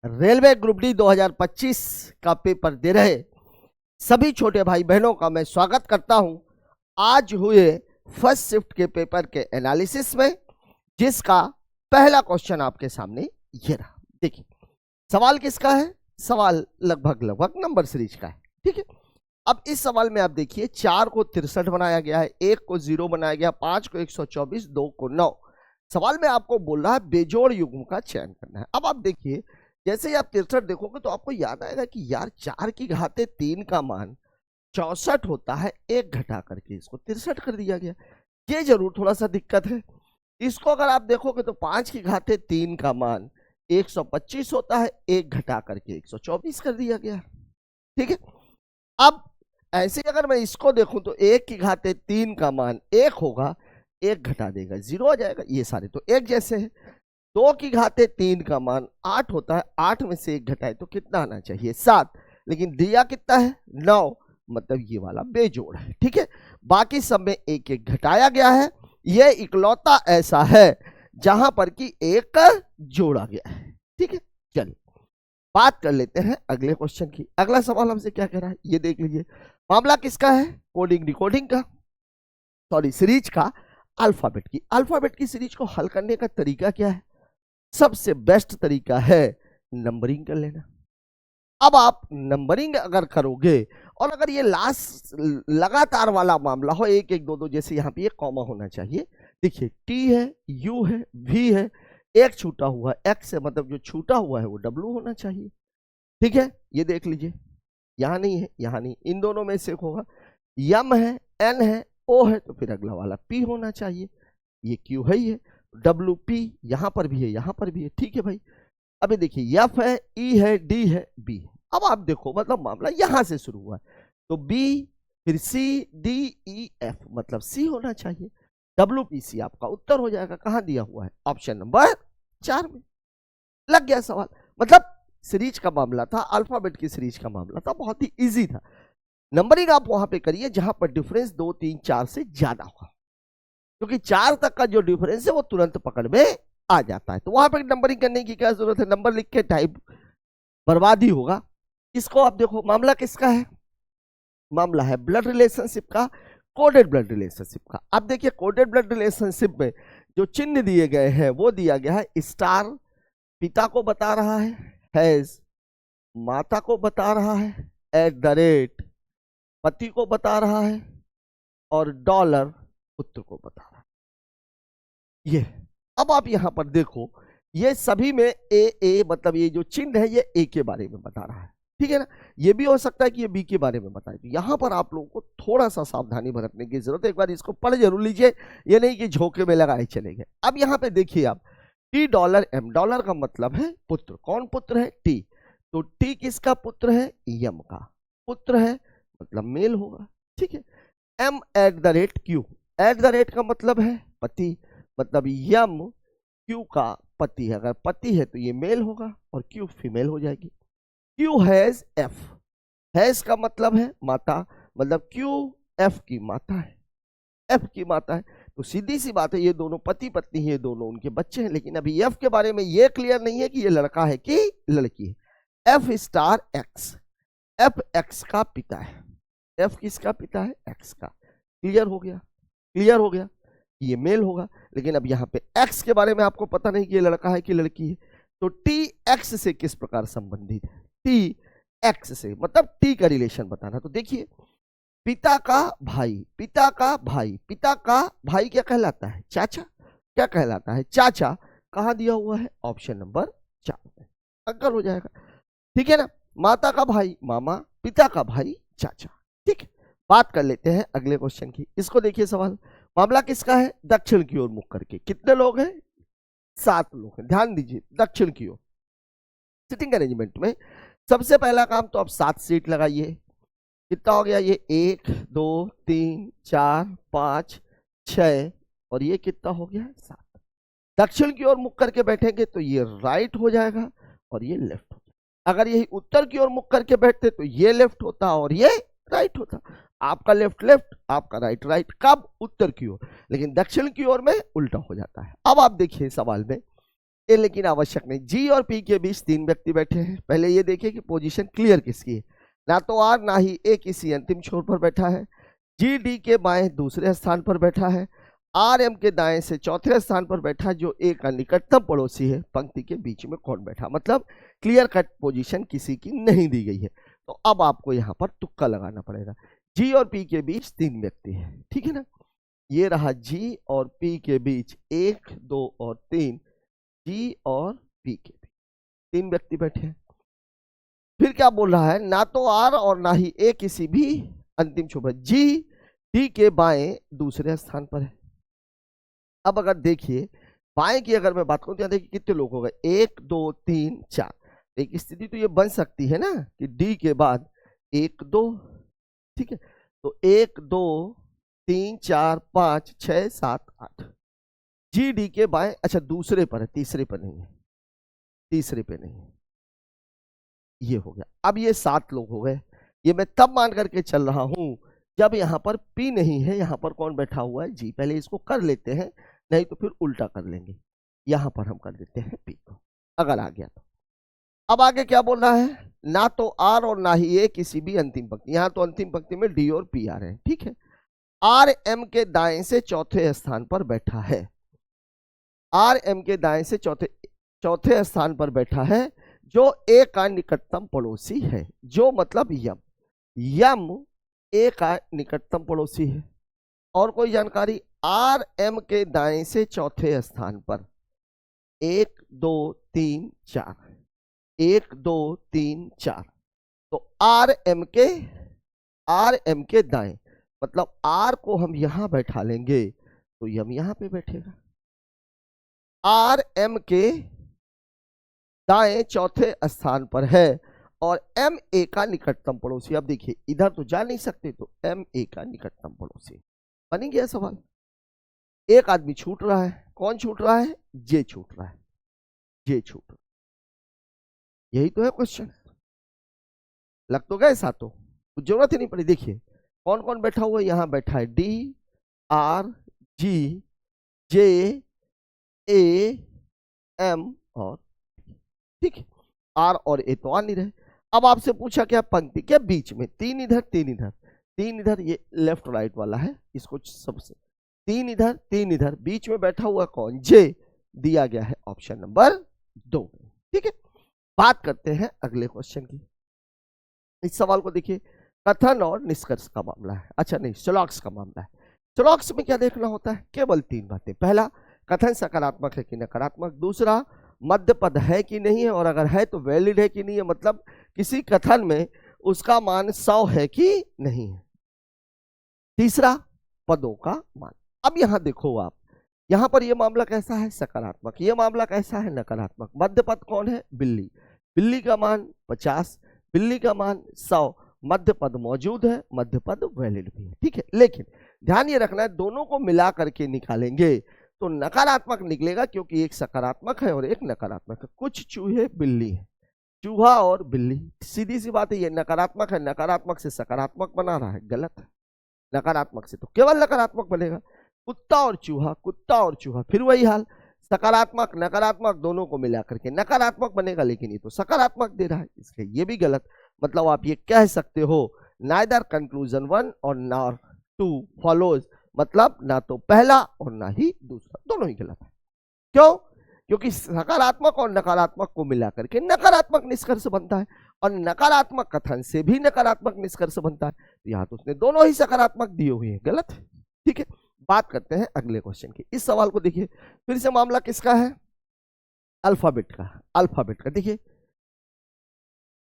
Railway group D 2025 का paper दे रहे सभी छोटे भाई बहनों का मैं स्वागत करता हूं आज हुए फर्स्ट शिफ्ट के पेपर के एनालिसिस में, जिसका पहला क्वेश्चन आपके सामने ये रहा। देखिए सवाल किसका है, सवाल लगभग नंबर सीरीज का है। ठीक है, अब इस सवाल में आप देखिए 4 को 63 बनाया गया है, 1 को 0 बनाया गया, 5 को 124, 2 को 9। सवाल में आपको बोल रहा है बेजोड़ युग्म का चयन करना है। अब आप देखिए जैसे ही आप 63 देखोगे तो आपको याद आएगा कि यार 4 की घाते 3 का मान 64 होता है, 1 घटा करके इसको 63 कर दिया गया। ये जरूर थोड़ा सा दिक्कत है। इसको अगर आप देखोगे तो 5 की घाते 3 का मान 125 होता है, 1 घटा करके 124 कर दिया गया। ठीक है, अब ऐसे अगर मैं इसको देखूं तो 1 की घाते 3 का मान 1 होगा, 1 घटा देगा 0 आ जाएगा। ये सारे तो एक जैसे हैं। 2 की घाते 3 का मान 8 होता है, 8 में से 1 घटाए तो कितना आना चाहिए 7, लेकिन दिया कितना है 9, मतलब ये वाला बेजोड़ है। ठीक है, बाकी सब में 1-1 घटाया गया है। ये इकलौता ऐसा है जहां पर कि 1 जोड़ा गया है। ठीक है, चलिए बात कर लेते हैं अगले क्वेश्चन की। अगला सवाल हमसे क्या कह रहा है ये देख लीजिए। मामला किसका है, कोडिंग डिकोडिंग का, सॉरी सीरीज का, अल्फाबेट की। अल्फाबेट की सीरीज को हल करने का तरीका क्या है, सबसे बेस्ट तरीका है नंबरिंग कर लेना। अब आप नंबरिंग अगर करोगे और अगर ये लास्ट लगातार वाला मामला हो 1 1 2 2, जैसे यहाँ पे ये कॉमा होना चाहिए। देखिए टी है, यू है, वी है, एक छूटा हुआ एक्स है, मतलब जो छूटा हुआ है वो डब्ल्यू होना चाहिए। ठीक है, ये देख लीजिए यहाँ नहीं है, यहाँ नहीं, इन दोनों में से एक होगा। यम है, एन है, ओ है, तो फिर अगला वाला पी होना चाहिए। ये क्यू है, ये डब्ल्यू पी यहां पर भी है, यहां पर भी है। ठीक है भाई, अभी देखिए एफ है, ई है, डी है, बी है। अब आप देखो मतलब मामला यहां से शुरू हुआ है, तो बी फिर सी डी ई एफ, मतलब सी होना चाहिए। डब्ल्यू पी सी आपका उत्तर हो जाएगा। कहां दिया हुआ है, ऑप्शन नंबर 4 में। लग गया सवाल। मतलब सीरीज का मामला था, अल्फाबेट की सीरीज का मामला था, बहुत ही इजी था। नंबरिंग आप वहां पे करिए जहां पर डिफरेंस 2 3 4 से ज्यादा होगा, क्योंकि 4 तक का जो डिफरेंस है वो तुरंत पकड़ में आ जाता है। तो वहां पर नंबरिंग करने की क्या जरूरत है, नंबर लिख के टाइप बर्बादी होगा। इसको आप देखो मामला किसका है, मामला है ब्लड रिलेशनशिप का, कोडेड ब्लड रिलेशनशिप का। अब देखिए कोडेड ब्लड रिलेशनशिप में जो चिन्ह दिए गए हैं वो दिया गया है स्टार, पिता को बता रहा है, हैज माता को बता रहा है, एट द रेट पति को बता रहा है, और डॉलर पुत्र को बता रहा है। ये अब आप यहां पर देखो ये सभी में ए मतलब ये जो चिन्ह है ये ए के बारे में बता रहा है। ठीक है ना, ये भी हो सकता है कि ये बी के बारे में बताए। तो यहां पर आप लोगों को थोड़ा सा सावधानी बरतने की जरूरत है। एक बार इसको पढ़ जरूर लीजिए, ये नहीं कि झोंके में लगाए चले गए। अब यहां पे देखिए आप टी डॉलर एम, डॉलर का मतलब है पुत्र। कौन पुत्र है, टी, तो टी किसका पुत्र है, यम का पुत्र है, मतलब मेल होगा। ठीक है, M at the rate Q, at the rate का मतलब है पति, मतलब यम क्यू का पति है। अगर पति है तो ये मेल होगा और क्यू फीमेल हो जाएगी। क्यू हैज एफ, हैज का मतलब है माता, मतलब क्यू एफ की माता है, एफ की माता है। तो सीधी सी बात है ये दोनों पति पत्नी है, दोनों उनके बच्चे हैं। लेकिन अभी एफ के बारे में ये क्लियर नहीं है कि ये लड़का है कि लड़की है। F star x, F x का पिता है, एफ किसका पिता है, एक्स का। क्लियर हो गया, क्लियर हो गया, ये मेल होगा। लेकिन अब यहाँ पे एक्स के बारे में आपको पता नहीं कि ये लड़का है कि लड़की है। तो टी एक्स से किस प्रकार संबंधित है, टी एक्स से, मतलब टी का रिलेशन बताना। तो देखिए पिता का भाई, पिता का भाई, पिता का भाई क्या कहलाता है, चाचा। क्या कहलाता है, चाचा। कहां दिया हुआ है, ऑप्शन नंबर 4 में। अंकल हो जाएगा। ठीक है ना, माता का भाई मामा, पिता का भाई चाचा। ठीक है, बात कर लेते हैं अगले क्वेश्चन की। इसको देखिए सवाल, मामला किसका है, दक्षिण की ओर मुख करके। कितने लोग हैं, 7 लोग हैं। ध्यान दीजिए दक्षिण की ओर। सिटिंग अरेंजमेंट में सबसे पहला काम तो आप 7 सीट लगाइए। कितना हो गया, ये 1 2 3 4 5 6, और ये कितना हो गया 7। दक्षिण की ओर मुख करके बैठेंगे तो ये राइट हो जाएगा और ये लेफ्ट हो जाएगा। अगर यही उत्तर की ओर मुख करके बैठते तो ये लेफ्ट होता और ये राइट होता। आपका लेफ्ट लेफ्ट, आपका राइट राइट। कब, उत्तर की ओर, लेकिन दक्षिण की ओर में उल्टा हो जाता है। अब आप देखिए सवाल में ये लेकिन आवश्यक नहीं। जी और पी के बीच 3 व्यक्ति बैठे हैं। पहले ये देखिए कि पोजीशन क्लियर किसकी है। ना तो आर ना ही ए किसी अंतिम छोर पर बैठा है। जी डी के बाएं दूसरे स्थान पर बैठा है। आर एम के दाएं से चौथे स्थान पर बैठा, जो ए का निकटतम पड़ोसी है। पंक्ति के बीच में कौन बैठा, मतलब क्लियर कट पोजीशन किसी की नहीं दी गई है। तो अब आपको यहाँ पर तुक्का लगाना पड़ेगा। जी और पी के बीच 3 व्यक्ति है, ठीक है ना। ये रहा जी और पी के बीच 1, 2 और 3। जी और पी के बीच 3 व्यक्ति बैठे हैं। फिर क्या बोल रहा है, ना तो आर और ना ही ए किसी भी अंतिम छोर पर। जी डी के बाएं दूसरे स्थान पर है। अब अगर देखिए बाएं की अगर मैं बात करूं तो देखिए कितने लोग हो गए, 1, 2, 3, 4। एक स्थिति तो ये बन सकती है ना कि डी के बाद 1, 2, ठीक है। तो 1, 2, 3, 4, 5, 6, 7, 8। जी डी के बाएं, अच्छा दूसरे पर है, तीसरे पर नहीं है, तीसरे पे नहीं है। ये हो गया। अब ये 7 लोग हो गए। ये मैं तब मान करके चल रहा हूं जब यहां पर पी नहीं है, यहां पर कौन बैठा हुआ है, जी। पहले इसको कर लेते हैं, नहीं तो फिर उल्टा कर लेंगे। यहां पर हम कर देते हैं पी को, अगर आ गया तो। अब आगे क्या बोल रहा है, ना तो आर और ना ही ए किसी भी अंतिम पंक्ति। यहां तो अंतिम पंक्ति में डी और पी आ रहे हैं, ठीक है। आर एम के दाएं से चौथे स्थान पर बैठा है। आर एम के दाएं से चौथे स्थान पर बैठा है, जो ए का निकटतम पड़ोसी है। जो मतलब यम, यम ए का निकटतम पड़ोसी है। और कोई जानकारी, आर एम के दाएं से चौथे स्थान पर 1, 2, 3, 4, 1, 2, 3, 4। तो आर एम के दाएं, मतलब आर को हम यहां बैठा लेंगे तो यम यहां पे बैठेगा। आर एम के दाएं चौथे स्थान पर है और एम ए का निकटतम पड़ोसी। अब देखिए इधर तो जा नहीं सकते, तो एम ए का निकटतम पड़ोसी बन गया सवाल। एक आदमी छूट रहा है, कौन छूट रहा है, जे छूट रहा है, जे छूट रहा है। यही तो है क्वेश्चन। लग तो गए सातों, कुछ जरूरत ही नहीं पड़ी। देखिए कौन कौन बैठा हुआ है, यहां बैठा है D, R, G, J, A, M और, ठीक है। आर और ए तो आ नहीं रहे। अब आपसे पूछा क्या, पंक्ति के बीच में 3 इधर 3 इधर 3 इधर, ये लेफ्ट राइट वाला है, इसको सबसे 3 इधर 3 इधर, बीच में बैठा हुआ कौन, जे। दिया गया है ऑप्शन नंबर 2, ठीक है। बात करते हैं अगले क्वेश्चन की। इस सवाल को देखिए, कथन और निष्कर्ष का मामला है। अच्छा नहीं, स्लॉक्स का मामला है। स्लॉक्स में क्या देखना होता है, केवल 3 बातें। पहला, कथन सकारात्मक है कि नकारात्मक। दूसरा, मध्य पद है कि नहीं है, और अगर है तो वैलिड है कि नहीं है, मतलब किसी कथन में उसका मान 100 है कि नहीं है। तीसरा, पदों का मान। अब यहां देखो आप, यहां पर यह मामला कैसा है, सकारात्मक। यह मामला कैसा है, नकारात्मक। मध्य पद कौन है, बिल्ली। बिल्ली का मान 50, बिल्ली का मान 100। मध्य पद मौजूद है, मध्य पद वैलिड भी है, ठीक है। लेकिन ध्यान ये रखना है, दोनों को मिला करके निकालेंगे तो नकारात्मक निकलेगा, क्योंकि एक सकारात्मक है और एक नकारात्मक है। कुछ चूहे बिल्ली है, चूहा और बिल्ली, सीधी सी बात है। ये नकारात्मक है, नकारात्मक से सकारात्मक बना रहा है, गलत है। नकारात्मक से तो केवल नकारात्मक बनेगा। कुत्ता और चूहा, कुत्ता और चूहा, फिर वही हाल, सकारात्मक नकारात्मक दोनों को मिला करके नकारात्मक बनेगा, लेकिन ये तो सकारात्मक दे रहा है, इसलिए ये भी गलत। मतलब आप ये कह सकते हो, नाइदर कंक्लूजन 1 और नॉर 2 फॉलोज, मतलब ना तो पहला और ना ही दूसरा, दोनों ही गलत है। क्यों, क्योंकि सकारात्मक और नकारात्मक को मिलाकर के नकारात्मक निष्कर्ष बनता है, और नकारात्मक कथन से भी नकारात्मक निष्कर्ष बनता है। तो यहां तो उसने दोनों ही सकारात्मक दिए हुए हैं, गलत है, ठीक है। बात करते हैं अगले क्वेश्चन की। इस सवाल को देखिए, फिर से मामला किसका है, अल्फाबेट का। अल्फाबेट का देखिए,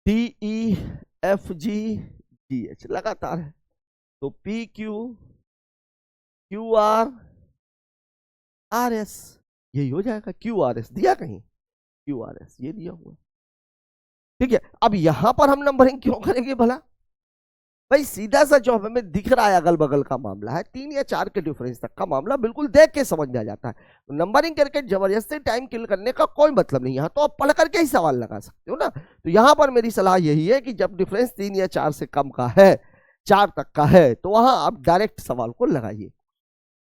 DEFGH लगातार है, तो PQRS यही हो जाएगा। QRS दिया कहीं, QRS ये दिया हुआ, ठीक है। अब यहां पर हम नंबरिंग क्यों करेंगे भला, भाई सीधा सा जो हमें दिख रहा है अगल बगल का मामला है, 3 या 4 के डिफरेंस तक का मामला बिल्कुल देख के समझ में आ जाता है। तो नंबरिंग करके जबरदस्ती टाइम किल करने का कोई मतलब नहीं। यहाँ तो आप पढ़ करके ही सवाल लगा सकते हो ना। तो यहाँ पर मेरी सलाह यही है कि जब डिफरेंस 3 या 4 से कम का है, 4 तक का है, तो वहां आप डायरेक्ट सवाल को लगाइए।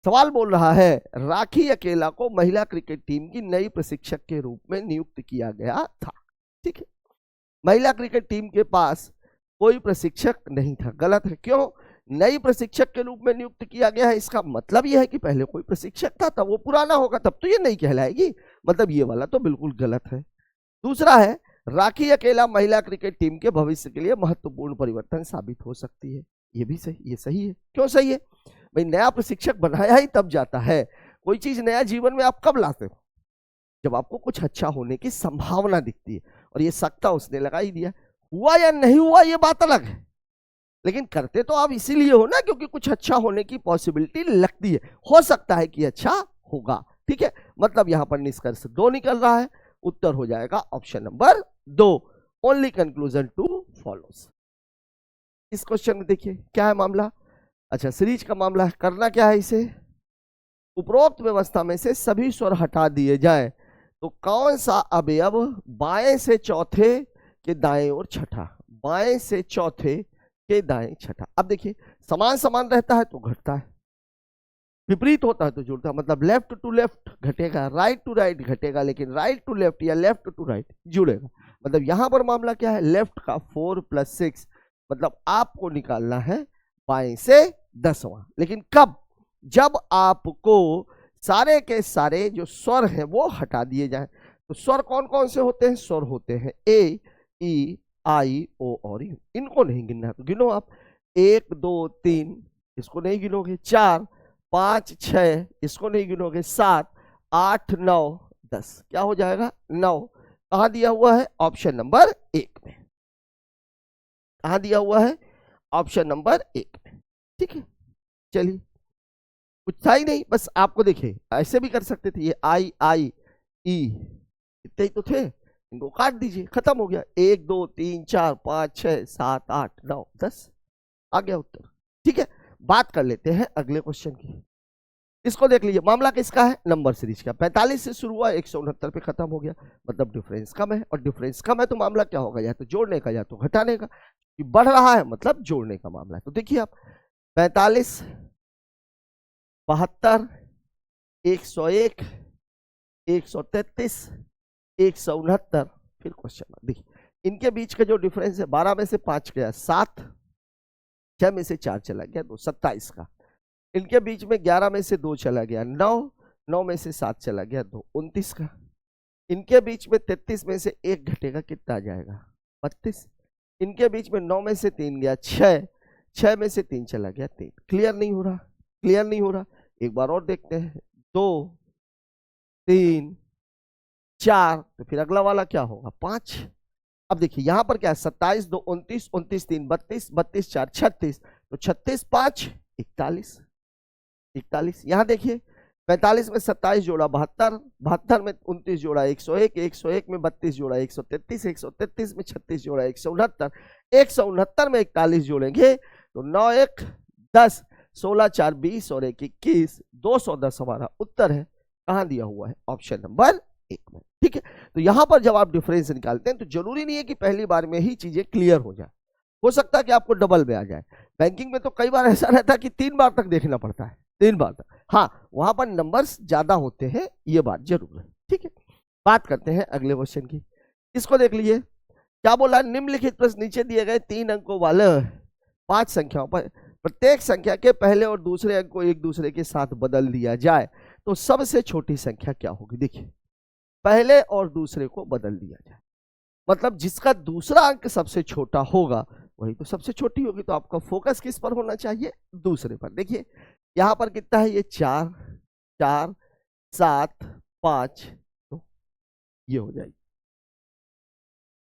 सवाल बोल रहा है राखी अकेला को महिला क्रिकेट टीम की नई प्रशिक्षक के रूप में नियुक्त किया गया था। ठीक है, महिला क्रिकेट टीम के पास कोई प्रशिक्षक नहीं था, गलत है। क्यों? नई प्रशिक्षक के रूप में नियुक्त किया गया है, इसका मतलब यह है कि पहले कोई प्रशिक्षक था, तब वो पुराना होगा, तब तो ये नहीं कहलाएगी, मतलब ये वाला तो बिल्कुल गलत है। दूसरा है राखी अकेला महिला क्रिकेट टीम के भविष्य के लिए महत्वपूर्ण परिवर्तन साबित हो सकती है, ये भी सही, ये सही है। क्यों सही है? भाई नया प्रशिक्षक बनाया ही तब जाता है। कोई चीज नया जीवन में आप कब लाते हो? जब आपको कुछ अच्छा होने की संभावना दिखती है, और ये सकता उसने लगा ही दिया। हुआ या नहीं हुआ ये बात अलग है, लेकिन करते तो आप इसीलिए हो ना क्योंकि कुछ अच्छा होने की पॉसिबिलिटी लगती है, हो सकता है कि अच्छा होगा। ठीक है, मतलब यहां पर निष्कर्ष 2 निकल रहा है, उत्तर हो जाएगा option number 2, only conclusion 2 follows. इस क्वेश्चन में देखिए क्या है मामला। अच्छा, सीरीज का मामला है। करना क्या है इसे, उपरोक्त व्यवस्था में से सभी स्वर हटा दिए जाए तो कौन सा अवयव बाएं से चौथे के दाएं और छठा, बाएं से चौथे के दाएं छठा। अब देखिए समान समान रहता है तो घटता है, विपरीत होता है तो जुड़ता है, मतलब लेफ्ट टू लेफ्ट घटेगा, राइट टू राइट घटेगा, लेकिन राइट टू लेफ्ट या लेफ्ट टू राइट जुड़ेगा। मतलब यहां पर मामला क्या है, लेफ्ट का 4 + 6, मतलब आपको निकालना है बाएं से 10वां, लेकिन कब? जब आपको सारे के सारे जो स्वर हैं वो हटा दिए जाए। तो स्वर कौन कौन से होते हैं? स्वर होते हैं ए, ई, आई, ओ और यू। इनको नहीं गिनना तो गिनो आप, 1 2 3 इसको नहीं गिनोगे, 4 5 6 इसको नहीं गिनोगे, 7 8 9 10, क्या हो जाएगा 9। कहां दिया हुआ है? ऑप्शन नंबर 1 में। कहां दिया हुआ है? ऑप्शन नंबर 1 में। ठीक है, चलिए कुछ था ही नहीं, बस आपको देखिए ऐसे भी कर सकते थे, ये आई आई ई इतने ही तो थे, इनको काट दीजिए, खत्म हो गया। 1 2 3 4 5 6 7 8 9 10 आ गया उत्तर। ठीक है, बात कर लेते हैं अगले क्वेश्चन की। इसको देख लीजिए, मामला किसका है? नंबर सीरीज का। 45 से शुरू हुआ, 169 पे खत्म हो गया, मतलब डिफरेंस कम है, और डिफरेंस कम है तो मामला क्या होगा, या तो जोड़ने का या तो घटाने का। बढ़ रहा है मतलब जोड़ने का मामला है। तो देखिए आप 45 72 101 133 169, फिर क्वेश्चन देखिए इनके बीच का जो डिफरेंस है, 12 में से 5 गया 7, 6 में से 4 चला गया 2, 27 का। इनके बीच में 11 में से 2 चला गया 9, 9 में से 7 चला गया 2, 29 का। इनके बीच में 33 में से 1 घटेगा, कितना आ जाएगा 32। इनके बीच में 9 में से 3 गया 6, 6 में से 3 चला गया 3। क्लियर नहीं हो रहा? क्लियर नहीं हो रहा? एक बार और देखते हैं, 2 3 4, तो फिर अगला वाला क्या होगा 5। अब देखिए यहां पर क्या है, 27 2 29, 29 3 32, 32 4 36, तो 36 5 41, 41। यहां देखिए 45 में 27 जोड़ा 72, 72 में 29 जोड़ा 101, 101 में 32 जोड़ा 133, 133 में 36 जोड़ा 169, 169 में 41 जोड़ेंगे तो 9 1 10, 16 4 20 और 1 21, 210 हमारा उत्तर है। कहां दिया हुआ है? ऑप्शन नंबर 1 में। ठीक है, तो यहां पर जब आप डिफरेंस निकालते हैं तो जरूरी नहीं है कि पहली बार में ही चीजें क्लियर हो जाए, हो सकता है कि आपको डबल में आ जाए। बैंकिंग में तो कई बार ऐसा रहता है कि 3 बार तक देखना पड़ता है, 3 बार तक। हाँ, वहां पर नंबर्स ज्यादा होते हैं, ये बात जरूर है। ठीक है, बात करते हैं अगले क्वेश्चन की। इसको देख लीजिए क्या बोला, निम्नलिखित प्रश्न नीचे दिए गए 3 अंकों वाले 5 संख्याओं पर प्रत्येक संख्या के पहले और दूसरे अंक को एक दूसरे के साथ बदल दिया जाए तो सबसे छोटी संख्या क्या होगी। देखिए पहले और दूसरे को बदल दिया जाए, मतलब जिसका दूसरा अंक सबसे छोटा होगा वही तो सबसे छोटी होगी। तो आपका फोकस किस पर होना चाहिए? दूसरे पर। देखिए यहां पर कितना है, ये 4 4 7 5, तो ये हो जाएगी,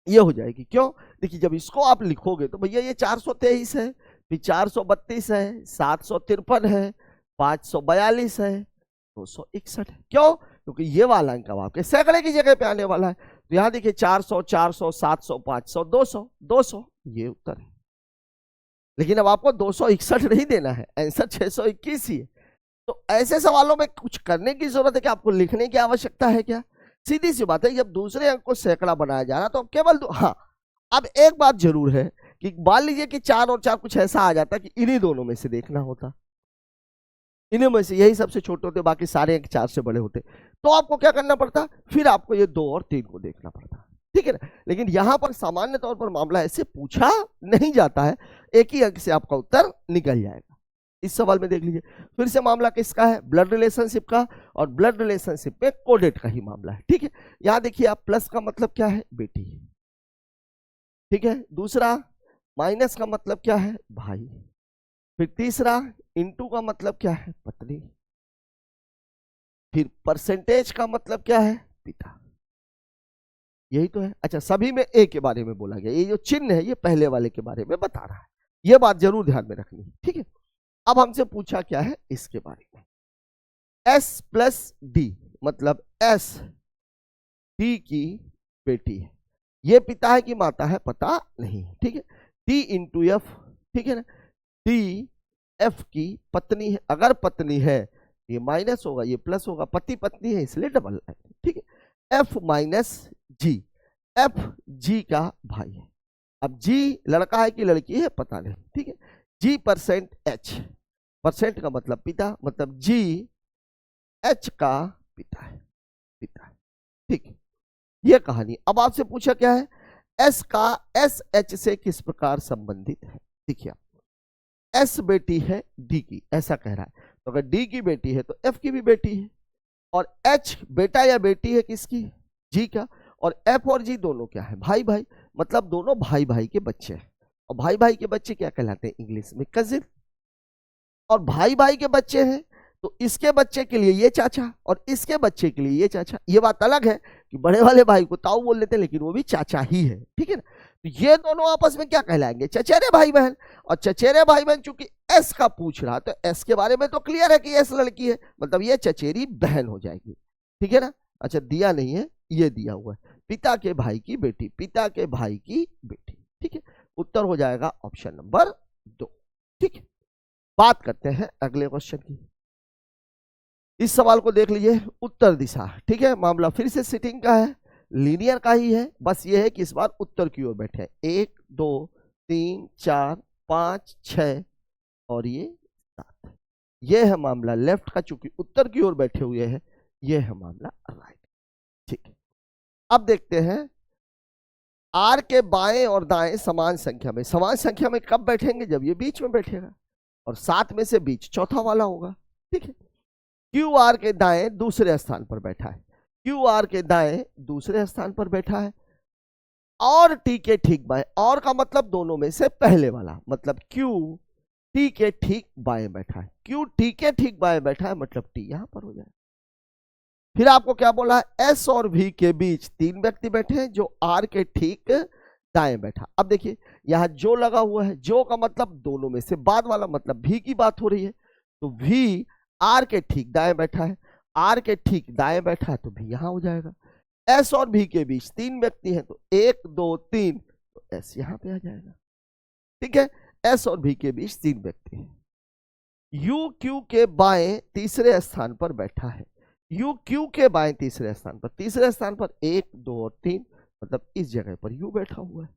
ये हो जाएगी। क्यों? देखिए जब इसको आप लिखोगे तो भैया ये 423 है, फिर 432 है, 753 है, 542 है, 261 है। क्यों? क्योंकि ये वाला अंक अब आपके सैकड़े की जगह पे आने वाला है। तो यहां देखिए 400 400 700 500 200 200, ये उत्तर है। लेकिन अब आपको 261 नहीं देना है, आंसर 621 ही है। तो ऐसे सवालों में कुछ करने की जरूरत है कि आपको लिखने की आवश्यकता है क्या? सीधी सी बात है, जब दूसरे अंक को सैकड़ा बनाया जा रहा तो केवल हाँ, अब एक बात जरूर है कि मान लीजिए कि 4 और 4 कुछ ऐसा आ जाता कि इन्हीं दोनों में से देखना होता, इन्हीं में से यही सबसे छोटे होते, बाकी सारे 4 से बड़े होते। तो आपको क्या करना पड़ता, फिर आपको ये 2 और 3 को देखना पड़ता, ठीक है ना। लेकिन यहां पर सामान्य तौर पर मामला ऐसे पूछा नहीं जाता है, एक ही अंक से आपका उत्तर निकल जाएगा। इस सवाल में देख लीजिए, फिर से मामला किसका है, ब्लड रिलेशनशिप का, और ब्लड रिलेशनशिप में कोडेट का ही मामला है, ठीक है। यहां देखिए आप, प्लस का मतलब क्या है, बेटी, ठीक है। दूसरा माइनस का मतलब क्या है, भाई। फिर तीसरा इनटू का मतलब क्या है, पत्नी। फिर परसेंटेज का मतलब क्या है, पिता। यही तो है। अच्छा, सभी में ए के बारे में बोला गया, ये जो चिन्ह है ये पहले वाले के बारे में बता रहा है, ये बात जरूर ध्यान में रखनी है, ठीक है। अब हमसे पूछा क्या है इसके बारे में, एस प्लस डी, मतलब एस डी की बेटी है, ये पिता है कि माता है पता नहीं, ठीक है। डी इंटू एफ, ठीक है ना, डी एफ की पत्नी है, अगर पत्नी है ये माइनस होगा, ये प्लस होगा, पति पत्नी है इसलिए डबल है, ठीक है। एफ माइनस जी, एफ जी का भाई है। अब जी लड़का है कि लड़की है पता नहीं, ठीक है। जी परसेंट एच, परसेंट का मतलब पिता, मतलब जी एच का पिता है, पिता, ठीक है। ये कहानी। अब आपसे पूछा क्या है, एस का एस एच से किस प्रकार संबंधित है। देखिए एस बेटी है डी की, ऐसा कह रहा है, तो अगर डी की बेटी है तो एफ की भी बेटी है, और एच बेटा या बेटी है किसकी, जी का, और एफ और जी दोनों क्या है, भाई भाई, मतलब दोनों भाई भाई के बच्चे हैं। और भाई भाई के बच्चे क्या कहलाते हैं इंग्लिश में, कजिन। और भाई भाई के बच्चे हैं तो इसके बच्चे के लिए ये चाचा और इसके बच्चे के लिए ये चाचा। ये बात अलग है कि बड़े वाले भाई को ताऊ बोल देते हैं, लेकिन वो भी चाचा ही है, ठीक है ना। तो ये दोनों आपस में क्या कहलाएंगे, चचेरे भाई बहन। और चचेरे भाई बहन चूंकि एस का पूछ रहा, तो एस के बारे में तो क्लियर है कि एस लड़की है, मतलब ये चचेरी बहन हो जाएगी, ठीक है ना। अच्छा, दिया नहीं है, ये दिया हुआ है, पिता के भाई की बेटी, पिता के भाई की बेटी, ठीक है। उत्तर हो जाएगा ऑप्शन नंबर 2, ठीक है। बात करते हैं अगले क्वेश्चन की। इस सवाल को देख लीजिए, उत्तर दिशा, ठीक है। मामला फिर से सिटिंग का है, लीनियर का ही है, बस ये है कि इस बार उत्तर की ओर बैठे, 1 2 3 4 5 6 और ये 7। ये है मामला लेफ्ट का, चूंकि उत्तर की ओर बैठे हुए हैं, ये है मामला राइट, ठीक है। अब देखते हैं आर के बाएं और दाएं समान संख्या में, समान संख्या में कब बैठेंगे, जब ये बीच में बैठेगा, और 7 में से बीच चौथा वाला होगा, ठीक है। क्यू आर के दाएं दूसरे स्थान पर बैठा है, क्यू आर के दाएं दूसरे स्थान पर बैठा है, और टी के ठीक बाएं, और का मतलब दोनों में से पहले वाला, मतलब क्यू टी के ठीक बाएं बैठा है, क्यू टी के ठीक बाएं बैठा है, मतलब टी यहां पर हो जाए। फिर आपको क्या बोला है, एस और वी के बीच 3 व्यक्ति बैठे हैं, जो आर के ठीक दाएं बैठा। अब देखिए यहां जो लगा हुआ है, जो का मतलब दोनों में से बाद वाला, मतलब भी की बात हो रही है, तो भी आर के ठीक दाएं बैठा है, आर के ठीक दाएं बैठा है, तो भी यहां हो जाएगा। एस और भी के बीच 3 व्यक्ति हैं, तो 1 2 3, तो एस यहां पे आ जाएगा, ठीक है। एस और भी के बीच 3 व्यक्ति हैं। यू क्यू के बाएं तीसरे स्थान पर बैठा है, यू क्यू के बाएं तीसरे स्थान पर, तीसरे स्थान पर 1 2 और 3, मतलब इस जगह पर यू बैठा हुआ है।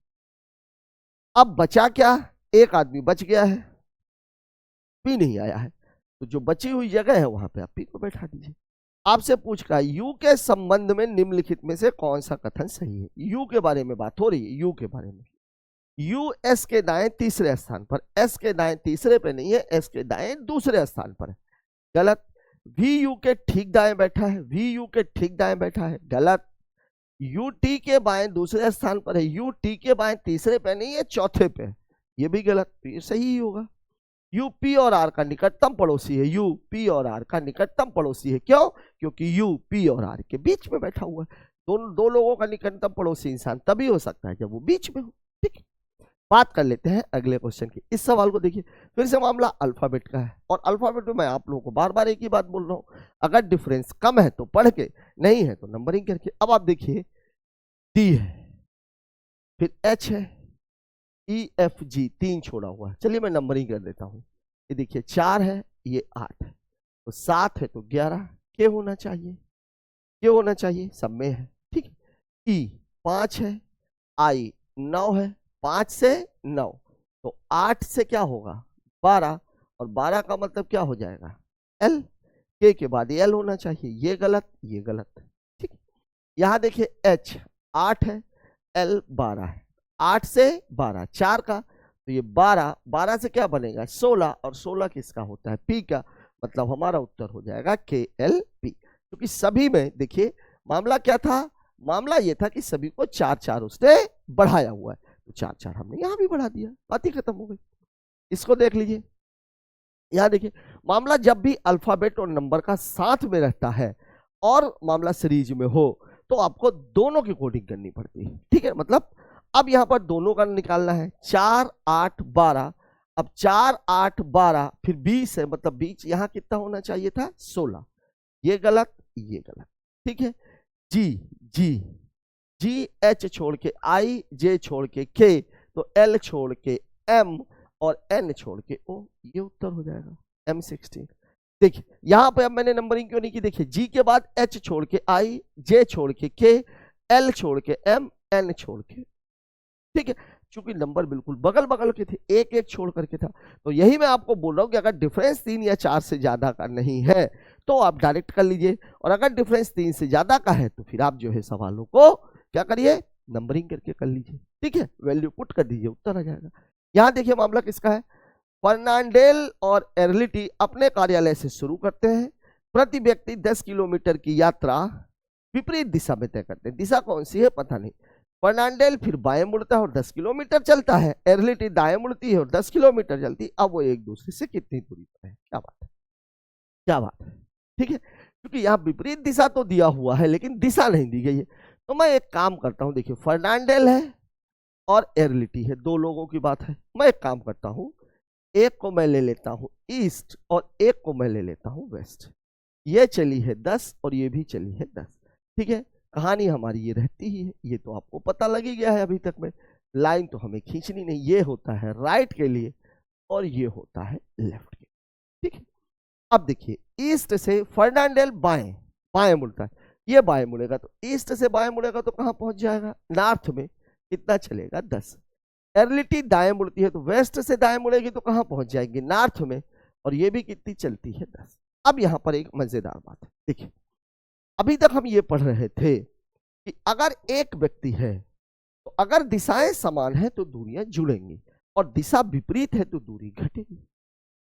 अब बचा क्या, एक आदमी बच गया है, पी नहीं आया है, तो जो बची हुई जगह है वहां पे आप पी को बैठा दीजिए। आपसे पूछ रहा है यू के संबंध में निम्नलिखित में से कौन सा कथन सही है। यू के बारे में बात हो रही है, यू के बारे में। यू एस के दाएं तीसरे स्थान पर, एस के दाएं तीसरे पे नहीं है, एस के दाएं दूसरे स्थान पर है, गलत। वी यू के ठीक दाएं बैठा है, वी यू के ठीक दाएं बैठा है, गलत। यू टी के बाएं दूसरे स्थान पर है, यू टी के बाएं तीसरे पे नहीं है, चौथे पे है, ये भी गलत, तो ये सही ही होगा। यू पी और आर का निकटतम पड़ोसी है, यू पी और आर का निकटतम पड़ोसी है, क्यों, क्योंकि यू पी और आर के बीच में बैठा हुआ है। दो लोगों का निकटतम पड़ोसी इंसान तभी हो सकता है जब वो बीच में हो, ठीक है। बात कर लेते हैं अगले क्वेश्चन की। इस सवाल को देखिए, फिर से मामला अल्फाबेट का है, और अल्फाबेट में मैं आप लोगों को बार बार एक ही बात बोल रहा हूं, अगर डिफरेंस कम है तो पढ़ के, नहीं है तो नंबरिंग करके। अब आप देखिए डी है, फिर एच है, ई एफ जी 3 छोड़ा हुआ है, चलिए मैं नंबरिंग कर देता हूं। ये देखिए 4 है, ये 8 है, तो 7 है तो 11 के होना चाहिए, के होना चाहिए, सब में है, ठीक है। ई 5 है, आई 9 है, 5 से 9, तो 8 से क्या होगा 12, और 12 का मतलब क्या हो जाएगा एल, के के बाद एल होना चाहिए, ये गलत, ये गलत। ठीक, यहाँ देखिए एच 8 है, एल 12 है, 8 से 12 4 का, तो ये 12, 12 से क्या बनेगा 16, और 16 किसका होता है पी का, मतलब हमारा उत्तर हो जाएगा के एल पी। क्योंकि सभी में देखिए मामला क्या था, मामला ये था कि सभी को 4 4 उसने बढ़ाया हुआ है, तो 4 4 हमने यहां भी बढ़ा दिया, बात ही खत्म हो गई। इसको देख लीजिए, यहां देखिए मामला जब भी अल्फाबेट और नंबर का साथ में रहता है और मामला सीरीज में हो तो आपको दोनों की कोडिंग करनी पड़ती है। ठीक है, मतलब अब यहां पर दोनों का निकालना है, 4 8 12, अब 4 8 12 फिर 20 है, मतलब बीच यहां कितना होना चाहिए था 16, ये गलत, ये गलत। ठीक है, जी जी जी, एच छोड़ के आई, जे छोड़ के के, तो एल छोड़ के एम और एन छोड़ के ओ, ये उत्तर हो जाएगा M16। देखिए यहां पे अब मैंने नंबरिंग क्यों नहीं की, देखिए जी के बाद एच छोड़ के आई, जे छोड़ के के, एल छोड़ के एम, एन छोड़ के। ठीक है, चूंकि नंबर बिल्कुल बगल बगल के थे, एक एक छोड़ करके था, तो यही मैं आपको बोल रहा हूं कि अगर डिफरेंस 3 या 4 से ज्यादा का नहीं है तो आप डायरेक्ट कर लीजिए, और अगर डिफरेंस 3 से ज्यादा का है तो फिर आप जो है सवालों को क्या करिए, नंबरिंग करके कर लीजिए। ठीक है, वैल्यू पुट कर दीजिए, उत्तर आ जाएगा। यहां देखिए मामला किसका है, फर्नांडेल और एर्लिटी अपने कार्यालय से शुरू करते हैं, प्रति व्यक्ति 10 किलोमीटर की यात्रा विपरीत दिशा में तय करते हैं। दिशा कौन सी है पता नहीं, फर्नांडेल फिर बाएं मुड़ता है और 10 किलोमीटर चलता है, एर्लिटी दाएं मुड़ती है और 10 किलोमीटर चलती है। अब वो एक दूसरे से कितनी दूरी पर है, क्या बात है, क्या बात है। ठीक है, क्योंकि यहाँ विपरीत दिशा तो दिया हुआ है लेकिन दिशा नहीं दी गई है, तो मैं एक काम करता हूं, देखिए फर्नांडेल है और एर्लिटी है, दो लोगों की बात है। मैं एक काम करता हूं, एक को मैं ले लेता हूं ईस्ट और एक को मैं ले लेता हूं वेस्ट। ये चली है 10 और ये भी चली है 10। ठीक है, कहानी हमारी ये रहती ही है, ये तो आपको पता लग ही गया है अभी तक में। लाइन तो हमें खींचनी नहीं, ये होता है राइट के लिए और ये होता है लेफ्ट के लिए। ठीक है, अब देखिए ईस्ट से फर्नांडेल बाएं बाएं मुड़ता है, ये बाएं मुड़ेगा तो ईस्ट से बाएं मुड़ेगा तो कहां पहुंच जाएगा, नॉर्थ में। कितना चलेगा 10। एर्लिटी दाएं मुड़ती है तो वेस्ट से दाएं मुड़ेगी तो कहां पहुंच जाएगी, नॉर्थ में, और ये भी कितनी चलती है 10। अब यहां पर एक मजेदार बात है, देखिए अभी तक हम ये पढ़ रहे थे कि अगर एक व्यक्ति है तो अगर दिशाएं समान है तो दूरियां जुड़ेंगी और दिशा विपरीत है तो दूरी घटेगी।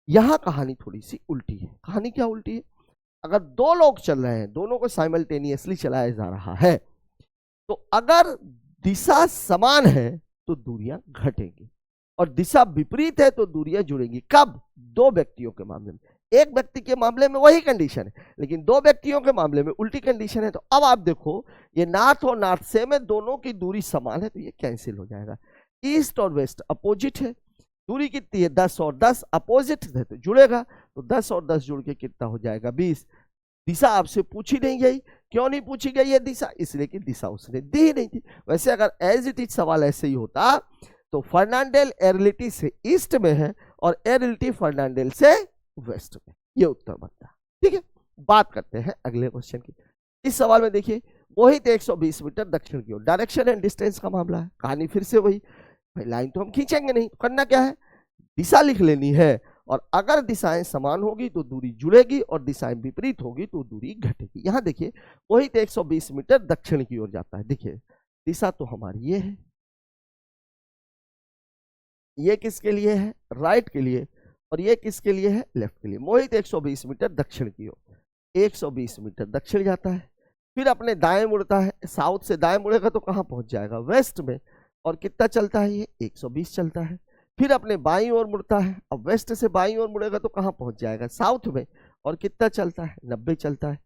यहां कहानी थोड़ी सी उल्टी है। कहानी क्या उल्टी है, अगर दो लोग चल रहे हैं, दोनों को साइमल्टेनियसली चलाया जा रहा है, तो अगर दिशा समान है तो दूरियां घटेंगी और दिशा विपरीत है तो दूरियां जुड़ेंगी। कब, दो व्यक्तियों के मामले में। एक व्यक्ति के मामले में वही कंडीशन है, लेकिन दो व्यक्तियों के मामले में उल्टी कंडीशन है। तो अब आप देखो, ये नॉर्थ और नॉर्थ से में दोनों की दूरी समान है तो ये कैंसिल हो जाएगा। ईस्ट और वेस्ट अपोजिट है, दूरी कितनी है 10 और 10 अपोजिट है तो जुड़ेगा, तो 10 और 10 जुड़ के कितना हो जाएगा 20। दिशा आपसे पूछी नहीं गई, क्यों नहीं पूछी गई है दिशा, इसलिए कि दिशा उसने दी ही नहीं थी। वैसे अगर एज इट इज सवाल ऐसे ही होता तो फर्नांडेल एर्लिटी से ईस्ट में है और एर्लिटी फर्नांडेल से वेस्ट में, ये उत्तर बनता है। ठीक है, बात करते हैं अगले क्वेश्चन की। इस सवाल में देखिए मोहित 120 मीटर दक्षिण की ओर, डायरेक्शन एंड डिस्टेंस का मामला है। कहानी फिर से वही, लाइन तो हम खींचेंगे नहीं, करना क्या है, दिशा लिख लेनी है, और अगर दिशाएं समान होगी तो दूरी जुड़ेगी और दिशाएं विपरीत होगी तो दूरी घटेगी। यहां देखिए मोहित 120 मीटर दक्षिण की ओर जाता है। देखिए दिशा तो हमारी ये है, ये किसके लिए है, राइट के लिए, और ये किसके लिए है, लेफ्ट के लिए। मोहित 120 मीटर दक्षिण की ओर, 120 मीटर दक्षिण जाता है, फिर अपने दाएं मुड़ता है, साउथ से दाएं मुड़ेगा तो कहां पहुंच जाएगा, वेस्ट में, और कितना चलता है ये 120 चलता है। फिर अपने बाईं ओर मुड़ता है, अब वेस्ट से बाईं ओर मुड़ेगा तो कहां पहुंच जाएगा, साउथ में, और कितना चलता है 90 चलता है।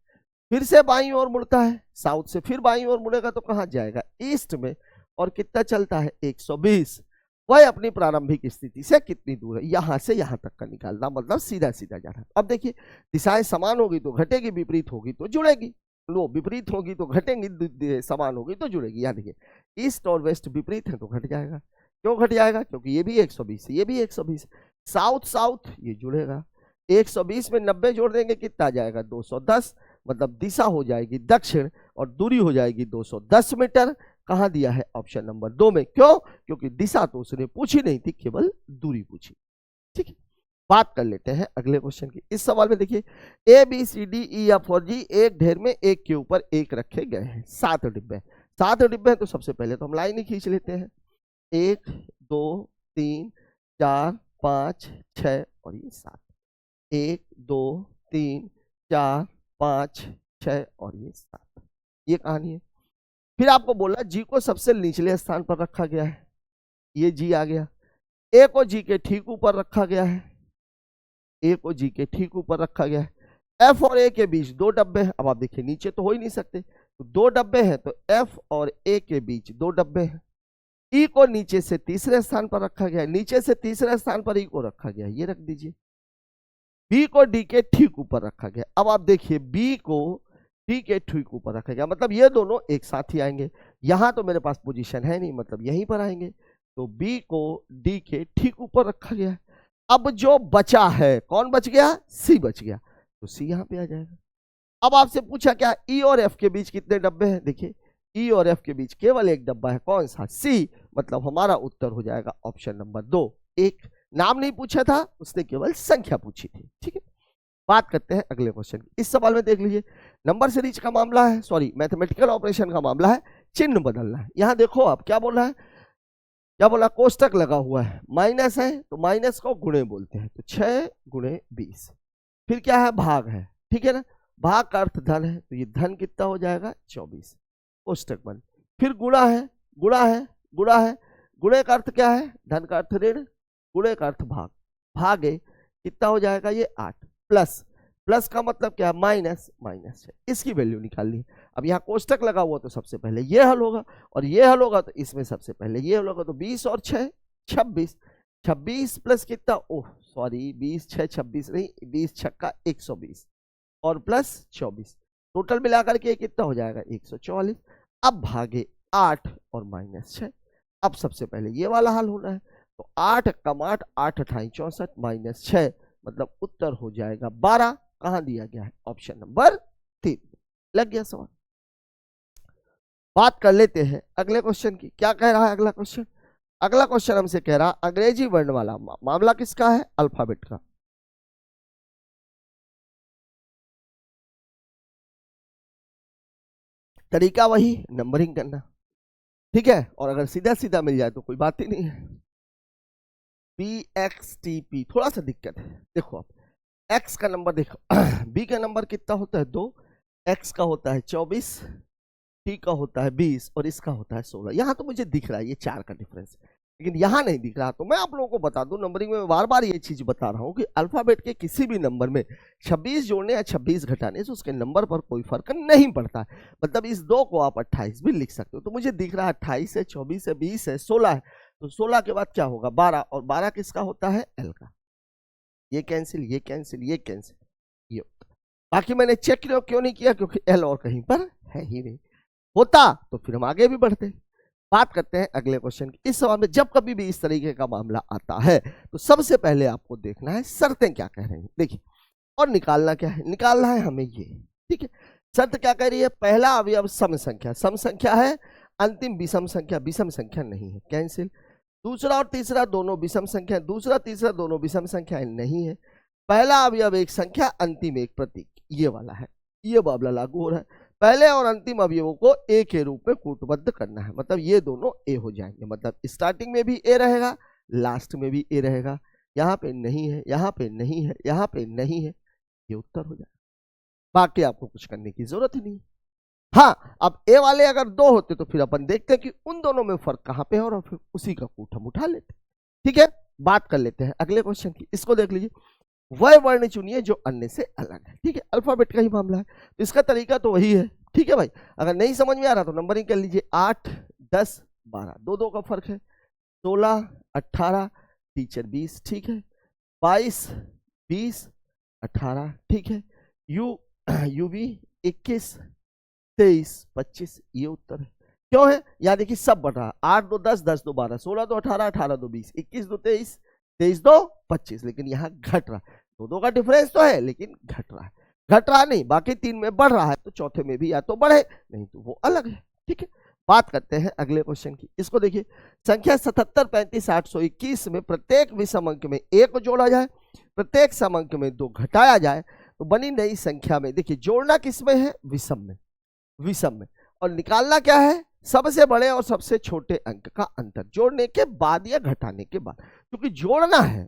फिर से बाईं ओर मुड़ता है, साउथ से फिर बाईं ओर मुड़ेगा तो कहां जाएगा, ईस्ट में, और कितना चलता है 120। वह अपनी प्रारंभिक स्थिति से कितनी दूर है, यहां से यहां तक का निकालना, मतलब सीधा सीधा जाना। अब देखिए दिशाएं समान होगी तो घटेगी, विपरीत होगी तो जुड़ेगी, लो विपरीत होगी तो घटेंगी, समान होगी तो जुड़ेगी। याद देखिए ईस्ट और वेस्ट विपरीत है तो घट जाएगा। क्यों घट जाएगा, क्योंकि ये भी 120 है, ये भी 120। साउथ साउथ ये जुड़ेगा, 120 में 90 जोड़ देंगे कितना आ जाएगा 210, मतलब दिशा हो जाएगी दक्षिण और दूरी हो जाएगी 210 मीटर। कहां दिया है, ऑप्शन नंबर 2 में। क्यों, क्योंकि दिशा तो उसने पूछी नहीं थी, केवल दूरी पूछी। ठीक है, बात कर लेते हैं अगले क्वेश्चन की। इस सवाल में देखिए A B C D E F और जी एक ढेर में एक के ऊपर एक रखे गए हैं। 7 डिब्बे, 7 डिब्बे हैं, तो सबसे पहले तो हम लाइन ही खींच लेते हैं। 1 2 3 4 5 6 और ये 7। 1 2 3 4 5 6 और ये 7। ये कहानी है। फिर आपको बोला जी को सबसे निचले स्थान पर रखा गया है, ये जी आ गया। ए को जी के ठीक ऊपर रखा गया है, ए को जी के ठीक ऊपर रखा गया है। एफ और ए के बीच 2 डब्बे हैं। अब आप देखिए नीचे तो हो ही नहीं सकते, तो 2 डब्बे हैं, तो एफ और ए के बीच 2 डब्बे हैं। ई को नीचे से तीसरे स्थान पर रखा गया है, नीचे से तीसरे स्थान पर ई को रखा गया है, ये रख दीजिए। बी को डी के ठीक ऊपर रखा गया। अब आप देखिए बी को डी के ठीक ऊपर रखा गया, मतलब ये दोनों एक साथ ही आएंगे। यहां तो मेरे पास पोजीशन है नहीं, मतलब यहीं पर आएंगे, तो बी को डी के ठीक ऊपर रखा गया है। अब जो बचा है, कौन बच गया? सी बच गया, तो सी यहां पे आ जाएगा। अब आपसे पूछा क्या ई और एफ के बीच कितने डब्बे हैं? देखिए ई और एफ के बीच केवल एक डब्बा है, कौन सा? सी, मतलब हमारा उत्तर हो जाएगा ऑप्शन नंबर 2। एक नाम नहीं पूछा था उसने, केवल संख्या पूछी थी। ठीक है, बात करते हैं अगले क्वेश्चन की। इस सवाल में देख लीजिए नंबर सीरीज का मामला है, सॉरी मैथमेटिकल ऑपरेशन का मामला है, चिन्ह बदलना है। यहां देखो आप क्या बोल रहा है, क्या बोला? कोष्टक लगा हुआ है, माइनस है तो माइनस को गुणे बोलते हैं, तो 6 गुणे 20। फिर क्या है? भाग है, ठीक है ना, भाग का अर्थ धन है, तो ये धन कितना हो जाएगा? 24, कोष्टक बंद। फिर गुणा है, गुणा है, गुणा है, गुणे का अर्थ क्या है? धन का अर्थ ऋण, गुणे का अर्थ भाग, भागे कितना हो जाएगा? ये 8। प्लस, प्लस का मतलब क्या है? माइनस, माइनस है, इसकी वैल्यू निकालनी है। अब यहाँ कोष्टक लगा हुआ तो सबसे पहले ये हल होगा, और ये हल होगा तो इसमें सबसे पहले ये हल होगा, तो 20 और 6 26, 26 प्लस कितना? ओह सॉरी, 20 6 26 नहीं, 20 छक्का 120 और प्लस 24, टोटल मिलाकर के कितना हो जाएगा? 144। अब भागे 8 और माइनस 6। अब सबसे पहले ये वाला हल होना है, तो 8 कम 8, 8 अठाई 64 माइनस 6, मतलब उत्तर हो जाएगा 12। कहां दिया गया है? Option number 3। लग गया सवाल। बात कर लेते हैं अगले क्वेश्चन की। क्या कह रहा है अगला क्वेश्चन? अगला क्वेश्चन हमसे कह रहा अंग्रेजी वर्णमाला, मामला किसका है? अल्फाबेट का। तरीका वही, नंबरिंग करना, ठीक है, और अगर सीधा सीधा मिल जाए तो कोई बात ही नहीं है। BXTP थोड़ा सा दिक्कत है। देखो आप x का नंबर देखो b का नंबर कितना होता है? 2, x का होता है 24, t का होता है 20 और इसका होता है 16। यहाँ तो मुझे दिख रहा है ये 4 का डिफरेंस, लेकिन यहाँ नहीं दिख रहा। तो मैं आप लोगों को बता दूं, नंबरिंग में बार बार ये चीज बता रहा हूँ कि अल्फाबेट के किसी भी नंबर में 26 जोड़ने या 26 घटाने से उसके नंबर पर कोई फर्क नहीं पड़ता। मतलब इस 2 को आप 28 भी लिख सकते हो। तो मुझे दिख रहा है 28 है, 24 है, 20 है, 16 है, तो 16 के बाद क्या होगा? 12, और 12 किसका होता है? एल का। ये कैंसिल, ये कैंसिल, ये कैंसिल, ये बाकी मैंने चेक क्यों नहीं किया? क्योंकि एल और कहीं पर है ही नहीं। होता तो फिर हम आगे भी बढ़ते। बात करते हैं अगले क्वेश्चन की। इस सवाल में जब कभी भी इस तरीके का मामला आता है तो सबसे पहले आपको देखना है शर्तें क्या कह रही हैं। देखिए, और निकालना क्या है? निकालना है हमें ये, ठीक है। शर्त क्या कह रही है? पहला अवयव सम संख्या, सम संख्या है, अंतिम विषम संख्या, विषम संख्या नहीं है, कैंसिल। दूसरा और तीसरा दोनों विषम संख्या, दूसरा तीसरा दोनों विषम संख्याएं नहीं है। पहला अवयव एक संख्या, अंतिम एक प्रतीक, ये वाला है, ये मामला लागू हो रहा है। पहले और अंतिम अवयवों को ए के रूप में कूटबद्ध करना है, मतलब ये दोनों ए हो जाएंगे, मतलब स्टार्टिंग में भी ए रहेगा, लास्ट में भी ए रहेगा। यहाँ पे नहीं है, यहाँ पे नहीं है, यहाँ पे नहीं है, ये उत्तर हो जाएगा। बाकी आपको कुछ करने की जरूरत ही नहीं। हाँ, अब ए वाले अगर 2 होते तो फिर अपन देखते हैं कि उन दोनों में फर्क कहां पे है और फिर उसी का कूट हम उठा लेते। ठीक है, बात कर लेते हैं अगले क्वेश्चन की। इसको देख लीजिए, वह वर्ण चुनिए जो अन्य से अलग है। ठीक है, अल्फाबेट का ही मामला है, तो इसका तरीका तो वही है। ठीक है भाई, अगर नहीं समझ में आ रहा तो नंबरिंग कर लीजिए। 8 10 12, 2 का फर्क है। 16 18, टीचर 20, ठीक है। 22 20 18, ठीक है। यूवी 21 23 25, ये उत्तर है। क्यों है? याद देखिए सब बढ़ रहा है। 8 2 10, 10 2 12, 16 2 18, 18 2 20, 21 2 23, 23 2 25, लेकिन यहाँ घट रहा है। 2 का डिफरेंस तो है लेकिन घट रहा है। घट रहा नहीं, बाकी 3 में बढ़ रहा है, तो चौथे में भी या तो बढ़े नहीं तो वो अलग है। ठीक है, बात करते हैं अगले क्वेश्चन की। इसको देखिए, संख्या 77 35 821 में प्रत्येक विषम अंक में 1 जोड़ा जाए प्रत्येक सम अंक में 2 घटाया जाए तो बनी नई संख्या में, देखिए जोड़ना किसमें है, विषम में, विषम में, और निकालना क्या है, सबसे बड़े और सबसे छोटे अंक का अंतर जोड़ने के बाद या घटाने के बाद, क्योंकि जोड़ना है।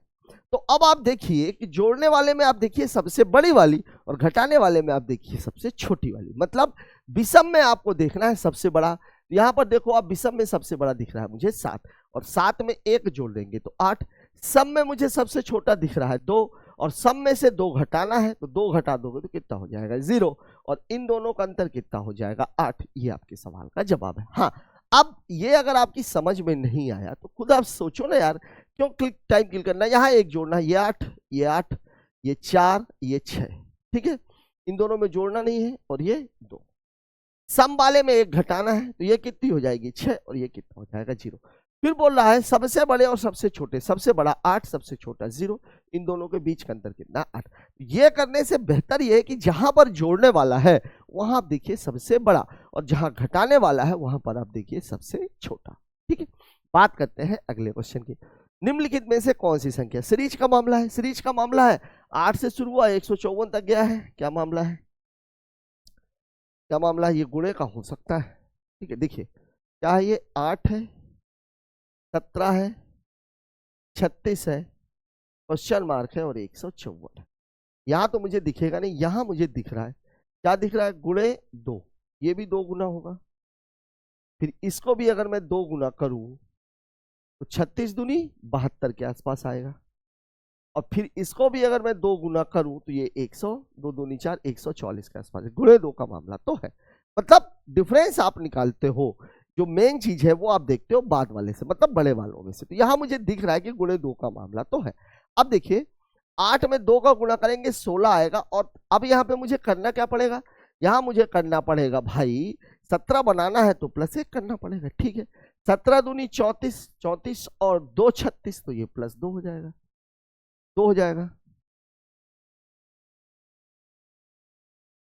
तो अब आप देखिए कि जोड़ने वाले में आप देखिए सबसे बड़ी वाली और घटाने वाले में आप देखिए सबसे छोटी वाली, मतलब विषम में आपको देखना है सबसे बड़ा। यहाँ पर देखो आप विषम में सबसे बड़ा दिख रहा है मुझे 7, और 7 में 1 जोड़ देंगे तो 8। सम में मुझे सबसे छोटा दिख रहा है 2, और सम में से 2 घटाना है तो 2 घटा दोगे तो कितना हो जाएगा 0, और इन दोनों का अंतर कितना हो जाएगा 8। ये आपके सवाल का जवाब है। हाँ, अब ये अगर आपकी समझ में नहीं आया तो खुद आप सोचो ना यार, क्यों टाइम किल करना। यहाँ 1 जोड़ना, ये 8, ये 8, ये 4, ये 6, ठीक है, इन दोनों में जोड़ना नहीं है, और ये 2। सम वाले में 1 घटाना है तो ये कितनी हो जाएगी 6, और ये कितना हो जाएगा 0। फिर बोल रहा है सबसे बड़े और सबसे छोटे, सबसे बड़ा 8, सबसे छोटा 0, इन दोनों के बीच का अंतर कितना 8। ये करने से बेहतर ये है कि जहां पर जोड़ने वाला है वहां आप देखिए सबसे बड़ा, और जहां घटाने वाला है वहां पर आप देखिए सबसे छोटा। ठीक है, बात करते हैं अगले क्वेश्चन की। निम्नलिखित में से कौन सी संख्या, सीरीज का मामला है, सीरीज का मामला है, 8 से शुरू हुआ 154 तक गया है, क्या मामला है, क्या मामला है, ये गुणे का हो सकता है। ठीक है, देखिए क्या है, ये 8 है, 17 है, 36 है, क्वेश्चन मार्क है, और 154 है। यहां तो मुझे दिखेगा नहीं, यहां मुझे दिख रहा है, क्या दिख रहा है, गुणे 2, ये भी 2 गुना होगा। फिर इसको भी अगर मैं 2 गुना करूं तो 36 दूनी 72 के आसपास आएगा, और फिर इसको भी अगर मैं 2 गुना करूं तो ये 100, 2 दूनी 4, 144 के आसपास है। गुणे 2 का मामला तो है, मतलब डिफरेंस आप निकालते हो, जो मेन चीज है वो आप देखते हो बाद वाले से, मतलब बड़े वालों में से। तो यहां मुझे दिख रहा है कि गुणे 2 का मामला तो है। अब देखिए 8 में 2 का गुणा करेंगे 16 आएगा, और अब यहाँ पे मुझे करना क्या पड़ेगा, यहाँ मुझे करना पड़ेगा भाई 17 बनाना है तो +1 करना पड़ेगा। ठीक है, 17 दूनी 34, 34 और 2 36, तो ये +2 हो जाएगा, 2 हो जाएगा।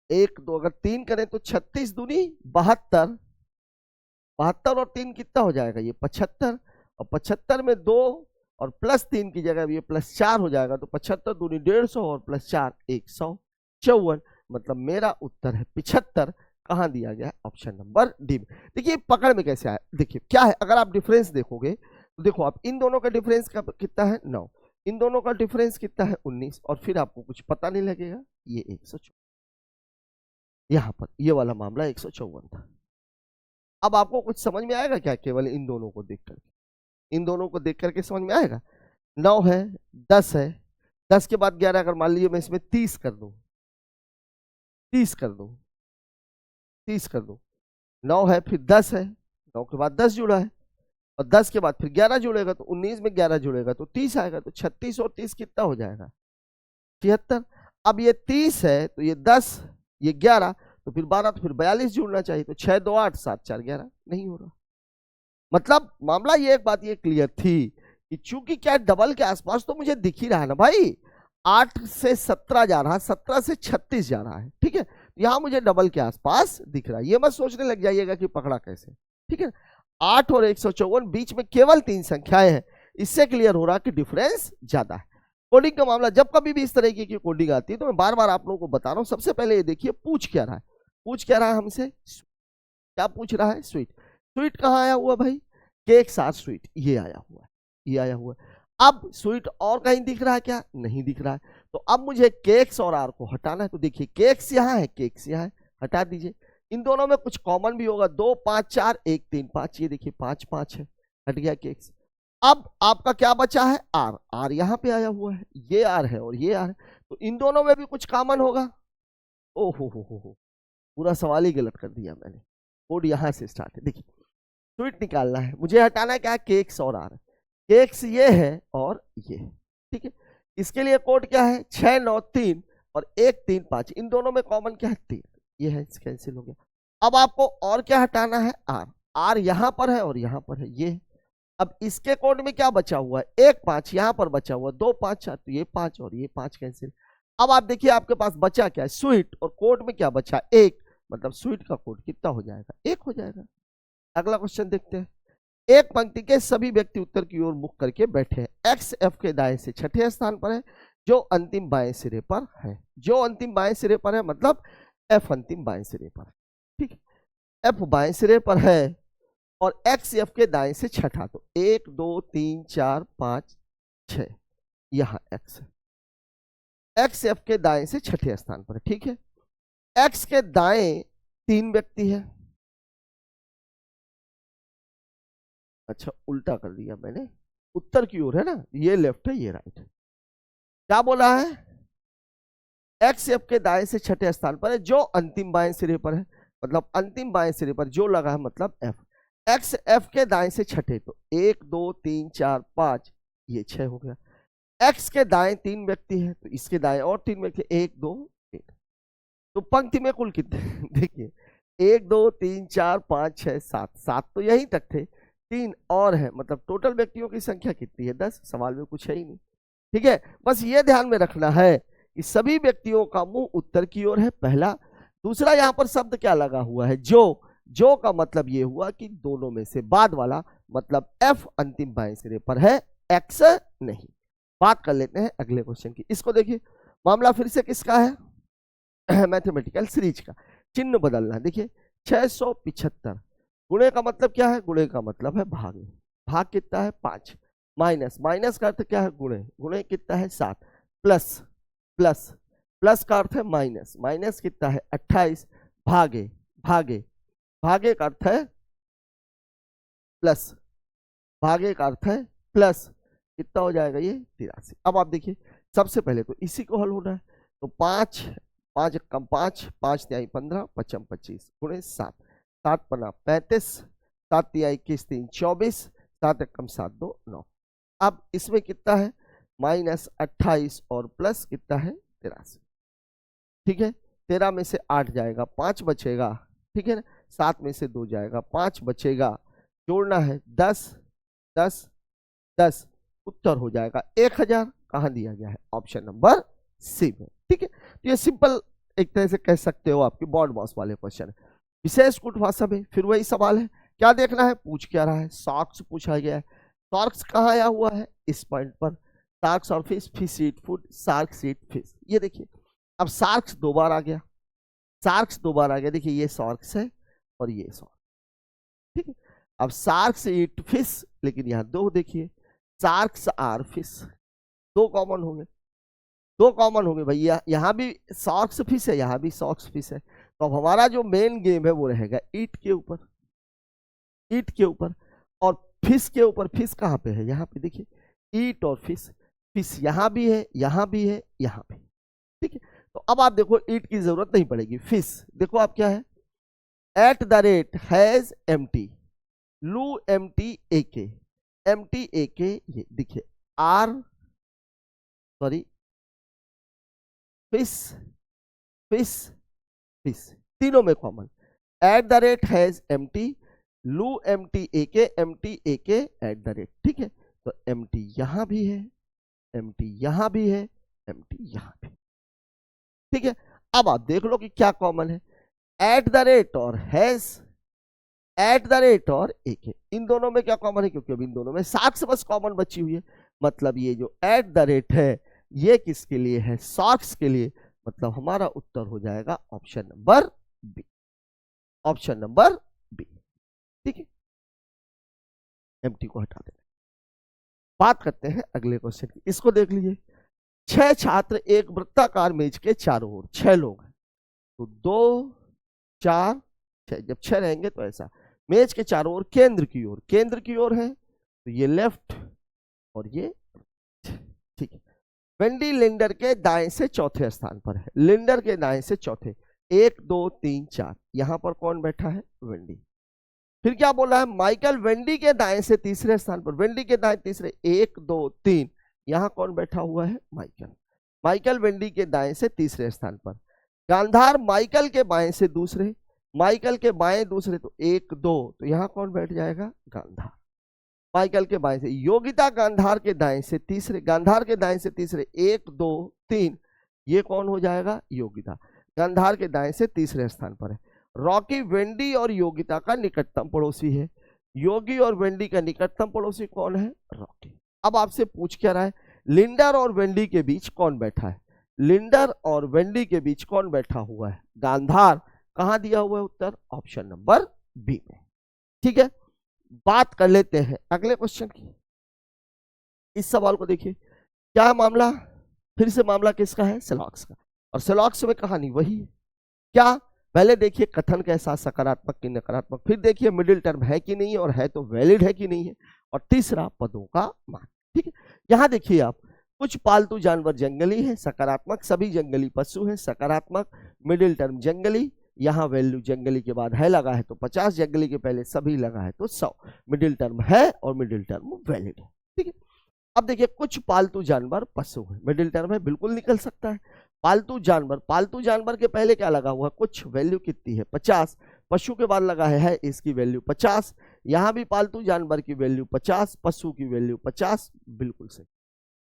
1 2 अगर 3 करें तो 36 दूनी 72, 72 और 3 कितना हो जाएगा, ये 75, और 75 में 2 और +3 की जगह ये +4 हो जाएगा, तो 75 दूनी 150 और +4 154, मतलब मेरा उत्तर है 75। कहां दिया गया है, ऑप्शन नंबर डी में। देखिए पकड़ में कैसे आया, देखिए क्या है, अगर आप डिफरेंस देखोगे तो देखो आप इन दोनों का डिफरेंस कितना है 9, इन दोनों का डिफरेंस कितना है 19, और फिर आपको कुछ पता नहीं लगेगा, ये 154, यहां पर ये वाला मामला 154 था। अब आपको कुछ समझ में आएगा क्या, केवल इन दोनों को देख करके, इन दोनों को देख करके समझ में आएगा। 9 है, 10 है, 10 के बाद 11, अगर मान लीजिए मैं इसमें 30 कर दूं, 30 कर दूं, 30 कर दूं, 9 है फिर 10 है, 9 के बाद 10 जुड़ा है, और 10 के बाद फिर 11 जुड़ेगा, तो 19 में 11 जुड़ेगा तो 30 आएगा, तो 36 और 30 कितना हो जाएगा 76। अब ये 30 है तो ये 10, ये 11, तो फिर 12, तो फिर 42 जुड़ना चाहिए, तो 6 2 8 7 4 11, नहीं हो रहा। मतलब मामला ये, एक बात ये क्लियर थी कि चूंकि क्या डबल के आसपास तो मुझे दिख ही रहा है ना भाई, 8 से 17 जा रहा है, 17 से 36 जा रहा है। ठीक है, यहां मुझे डबल के आसपास दिख रहा है, ये मत सोचने लग जाइएगा कि पकड़ा कैसे। ठीक है, 8 और 154 बीच में केवल 3 संख्याएं हैं, इससे क्लियर हो रहा है कि डिफरेंस ज्यादा है। कोडिंग का मामला, जब कभी भी इस तरीके की कोडिंग आती है तो मैं बार बार आप लोगों को बता रहा हूं, सबसे पहले ये देखिए पूछ क्या रहा है, पूछ क्या रहा है हमसे, क्या पूछ रहा है, स्वीट। स्वीट कहाँ आया हुआ भाई, केक साथ स्वीट, ये आया हुआ है, ये आया हुआ है। अब स्वीट और कहीं दिख रहा है क्या, नहीं दिख रहा है, तो अब मुझे केक्स और आर को हटाना है। तो देखिए केक्स यहाँ है, केक्स यहाँ है, हटा दीजिए। इन दोनों में कुछ कॉमन भी होगा, 2 5 4 1 3 5, ये देखिए 5 5 है, हट गया केक्स। अब आपका क्या बचा है, आर, आर यहाँ पे आया हुआ है, ये आर है और ये आर है, तो इन दोनों में भी कुछ कॉमन होगा। ओ हो, पूरा सवाल ही गलत कर दिया मैंने, कोड यहाँ से स्टार्ट है। देखिए स्वीट निकालना है, मुझे हटाना है क्या, केक्स और आर, केक्स ये है और ये, ठीक है। इसके लिए कोड क्या है, 6 9 3 और 1 3 5, इन दोनों में कॉमन क्या है 3, ये है, कैंसिल हो गया। अब आपको और क्या हटाना है, आर, आर यहां पर है और यहां पर है, ये। अब इसके कोड में क्या बचा हुआ है, 1 5 यहां पर बचा हुआ, 2 5 4, तो ये 5 और ये 5 कैंसिल। अब आप देखिए आपके पास बचा क्या है, स्वीट, और कोड में क्या बचा 1, मतलब स्वीट का कोड कितना हो जाएगा, 1 हो जाएगा। अगला क्वेश्चन देखते हैं। एक पंक्ति के सभी व्यक्ति उत्तर की ओर मुख करके बैठे हैं, एक्स एफ के दाएं से छठे स्थान पर है, जो अंतिम बाएं सिरे पर है। जो अंतिम बाएं सिरे पर है मतलब एफ अंतिम बाएं सिरे पर, ठीक है। एफ बाएं सिरे पर है और एक्स एफ के दाएं से छठा, तो 1 2 3 4 5 6, यहां एक्स है। एक्स एफ के दाएं से छठे स्थान पर है, ठीक है। एक्स के दाएं 3 व्यक्ति है। अच्छा उल्टा कर दिया मैंने, उत्तर की ओर है ना, ये लेफ्ट है ये राइट है। क्या बोला है, एक्स एफ के दाएं से छठे स्थान पर है जो अंतिम बाएं सिरे पर है, मतलब अंतिम बाएं सिरे पर जो लगा है मतलब एफ। एक्स एफ के दाएं से छठे, तो 1 2 3 4 5, ये 6 हो गया। एक्स के दाएं 3 व्यक्ति हैं तो इसके दाएं और 3 व्यक्ति, 1 2 3, तो पंक्ति में कुल कितने देखिए 1 2 3 4 5 6 7, 7 तो यहीं तक थे, 3 और है, मतलब टोटल व्यक्तियों की संख्या कितनी है 10। सवाल में कुछ है ही नहीं, ठीक है। बस ये ध्यान में रखना है कि सभी व्यक्तियों का मुंह उत्तर की ओर है, पहला। दूसरा यहाँ पर शब्द क्या लगा हुआ है, जो का मतलब ये हुआ कि दोनों में से बाद वाला, मतलब एफ अंतिम बाएं सिरे पर है, एक्स नहीं। बात कर लेते हैं अगले क्वेश्चन की। इसको देखिए, मामला फिर से किसका है मैथमेटिकल सीरीज का। चिन्ह बदलना, देखिए 675 गुणे का मतलब क्या है, गुणे का मतलब है भाग। भाग कितना है 5, माइनस, माइनस का अर्थ क्या है गुणे, गुणे कितना है 7, प्लस, प्लस, प्लस का अर्थ है माइनस, माइनस कितना है 28, भागे, भागे, भागे का अर्थ है प्लस, भागे का अर्थ है प्लस, कितना हो जाएगा ये 83। अब आप देखिए सबसे पहले तो इसी को हल होना है, तो 5 5 कम 5, 5 तिहाई 15, 5 25 गुणे 7, 7 पन्ना 35, 7 तिहाई 21 3 24, 7 कम 7 2 9। अब इसमें कितना है माइनस 28 और प्लस कितना है 83, ठीक है। 13 में से 8 जाएगा, 5 बचेगा, ठीक है ना। 7 में से 2 जाएगा, 5 बचेगा, जोड़ना है 10 10 10, उत्तर हो जाएगा 1000। कहां दिया गया है, ऑप्शन नंबर सी में, ठीक है। तो ये सिंपल एक तरह से कह सकते हो आपकी बोर्ड बॉस वाले क्वेश्चन है। विशेष कुट भाषा में फिर वही सवाल है, क्या देखना है, पूछ क्या रहा है, शार्क्स पूछा गया है। शार्क्स कहाँ आया हुआ है, इस पॉइंट पर। शार्क्स और fish, fish eat food, sharks eat fish. ये देखिए अब शार्क्स 2 बार आ गया, शार्क्स 2 बार आ गया, देखिए ये शार्क्स है और ये शार्क, ठीक है। अब शार्क्स ईट फिश, लेकिन यहाँ 2 देखिए, शार्क्स आर फिश, 2 कॉमन होंगे, 2 कॉमन होंगे भैया। यहाँ भी शार्क्स फिश है, यहाँ भी शार्क्स फिश है, तो अब हमारा जो मेन गेम है वो रहेगा ईट के ऊपर, ईट के ऊपर। और फिश के ऊपर, फिश कहाँ पे है, यहाँ पे देखिए ईट और फिश, फिश यहाँ भी है, यहाँ भी है, यहाँ भी, ठीक है। तो अब आप देखो ईट की जरूरत नहीं पड़ेगी, फिश देखो आप क्या है, at the rate has empty, loo empty AK, empty AK, ये देखिए are sorry fish, fish, fish, तीनों में common, at the rate has empty, loo empty AK, empty AK at the rate, ठीक है। तो एम्प्टी यहां भी है, एम्प्टी यहां भी है, एम्प्टी यहां भी, ठीक है। अब आप देख लो कि क्या कॉमन है, एट द रेट और हैज, एट द रेट और एके, इन दोनों में क्या कॉमन है, क्योंकि अब इन दोनों में शार्क्स बस कॉमन बची हुई है, मतलब ये जो एट द रेट है ये किसके लिए है, शार्क्स के लिए, मतलब हमारा उत्तर हो जाएगा option number B, option number B, ठीक है। एम्प्टी को हटा देना। बात करते हैं अगले क्वेश्चन की, इसको देख लीजिए। 6 छात्र एक वृत्ताकार मेज के चारों ओर, 6 लोग हैं, तो 2 4 6, जब 6 रहेंगे तो ऐसा, मेज के चारों ओर केंद्र की ओर, केंद्र की ओर है तो ये लेफ्ट और ये, ठीक है। वेंडी लिंडर के दाएं से चौथे स्थान पर है, लिंडर के दाएं से चौथे, 1 2 3 4, यहां पर कौन बैठा है, वेंडी। फिर क्या बोला है, माइकल वेंडी के दाएं से तीसरे स्थान पर, वेंडी के दाएं तीसरे, 1 2 3, यहां कौन बैठा हुआ है, माइकल। माइकल वेंडी के दाएं से तीसरे स्थान पर। गांधार माइकल के बाएं से दूसरे, माइकल के बाएं दूसरे, तो 1 2, तो यहां कौन बैठ जाएगा, गांधार। माइकल के बाएं से योगिता गांधार के दाएं से तीसरे, गांधार के दाएं से तीसरे, 1 2 3, ये कौन हो जाएगा, योगिता। गांधार के दाएं से तीसरे स्थान पर है। रॉकी वेंडी और योगिता का निकटतम पड़ोसी है, योगी और वेंडी का निकटतम पड़ोसी कौन है, रॉकी। अब आपसे पूछ क्या रहा है, लिंडर और वेंडी के बीच कौन बैठा है? लिंडर और वेंडी के बीच कौन बैठा हुआ है? गांधार। कहां दिया हुआ है उत्तर? ऑप्शन नंबर बी में। ठीक है, बात कर लेते हैं अगले क्वेश्चन की। इस सवाल को देखिए, क्या मामला, फिर से मामला किसका है? सेलॉक्स का। और सेलॉक्स में कहानी वही है। क्या? पहले देखिए कथन कैसा, सकारात्मक कि नकारात्मक, फिर देखिए मिडिल टर्म है कि नहीं, और है तो वैलिड है कि नहीं है, और तीसरा पदों का मान। ठीक है, यहां देखिए आप, कुछ पालतू जानवर जंगली है, सकारात्मक, सभी जंगली पशु है, सकारात्मक, मिडिल टर्म जंगली, यहाँ वैल्यू जंगली के बाद है लगा है तो 50, जंगली के पहले सभी लगा है तो 100, मिडिल टर्म है और मिडिल टर्म वैलिड है। ठीक है, अब देखिए कुछ पालतू जानवर पशु है, मिडिल टर्म है, बिल्कुल निकल सकता है। पालतू जानवर के पहले क्या लगा हुआ है? कुछ, वैल्यू कितनी है? 50, पशु के बाद लगा है इसकी वैल्यू 50, यहां भी पालतू जानवर की वैल्यू 50, पशु की वैल्यू 50, बिल्कुल सही।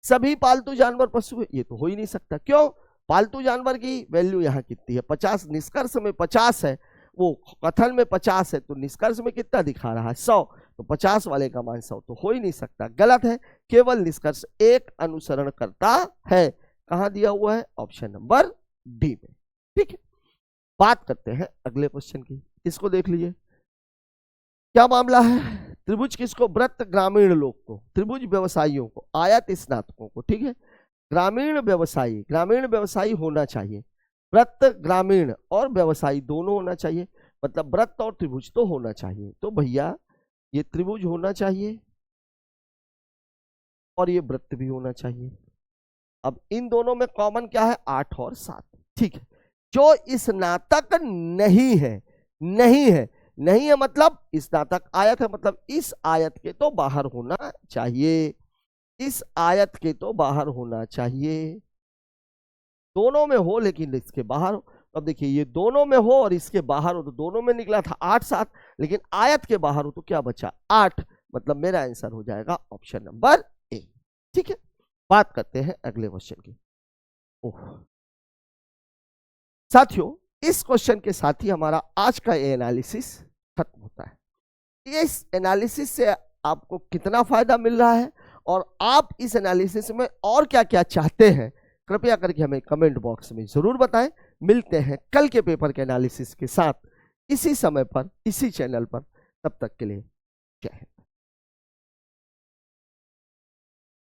सभी पालतू जानवर पशु है, ये तो हो ही नहीं सकता। क्यों? पालतू जानवर की वैल्यू यहाँ कितनी है? 50, निष्कर्ष में 50 है, वो कथन में 50 है, तो निष्कर्ष में कितना दिखा रहा है? 100, तो 50 वाले का मान 100 तो हो ही नहीं सकता, गलत है। केवल निष्कर्ष एक अनुसरण करता है। कहां दिया हुआ है? ऑप्शन नंबर डी में। ठीक है, बात करते हैं अगले क्वेश्चन की। इसको देख लीजिए, क्या मामला है? त्रिभुज किसको? व्रत ग्रामीण लोग को, त्रिभुज व्यवसायियों को, आयत स्नातकों को। ठीक है, ग्रामीण व्यवसायी होना चाहिए, व्रत ग्रामीण और व्यवसायी दोनों होना चाहिए, मतलब व्रत और त्रिभुज तो होना चाहिए। तो भैया ये त्रिभुज होना चाहिए और ये वृत्त भी होना चाहिए। अब इन दोनों में कॉमन क्या है? 8 और 7। ठीक है, जो स्नातक नहीं है, नहीं है मतलब स्नातक आयत है, मतलब इस आयत के तो बाहर होना चाहिए, इस आयत के तो बाहर होना चाहिए। दोनों में हो लेकिन इसके बाहर हो। अब देखिए ये दोनों में हो और इसके बाहर हो, तो दोनों में निकला था 8 7, लेकिन आयत के बाहर हो तो क्या बचा? 8, मतलब मेरा आंसर हो जाएगा ऑप्शन नंबर ए। ठीक है, बात करते हैं अगले क्वेश्चन की। साथियों, इस क्वेश्चन के साथ ही हमारा आज का ये एनालिसिस खत्म होता है। इस एनालिसिस से आपको कितना फायदा मिल रहा है और आप इस एनालिसिस में और क्या क्या चाहते हैं, कृपया करके हमें कमेंट बॉक्स में जरूर बताएं। मिलते हैं कल के पेपर के एनालिसिस के साथ इसी समय पर, इसी चैनल पर। तब तक के लिए जय हिंद।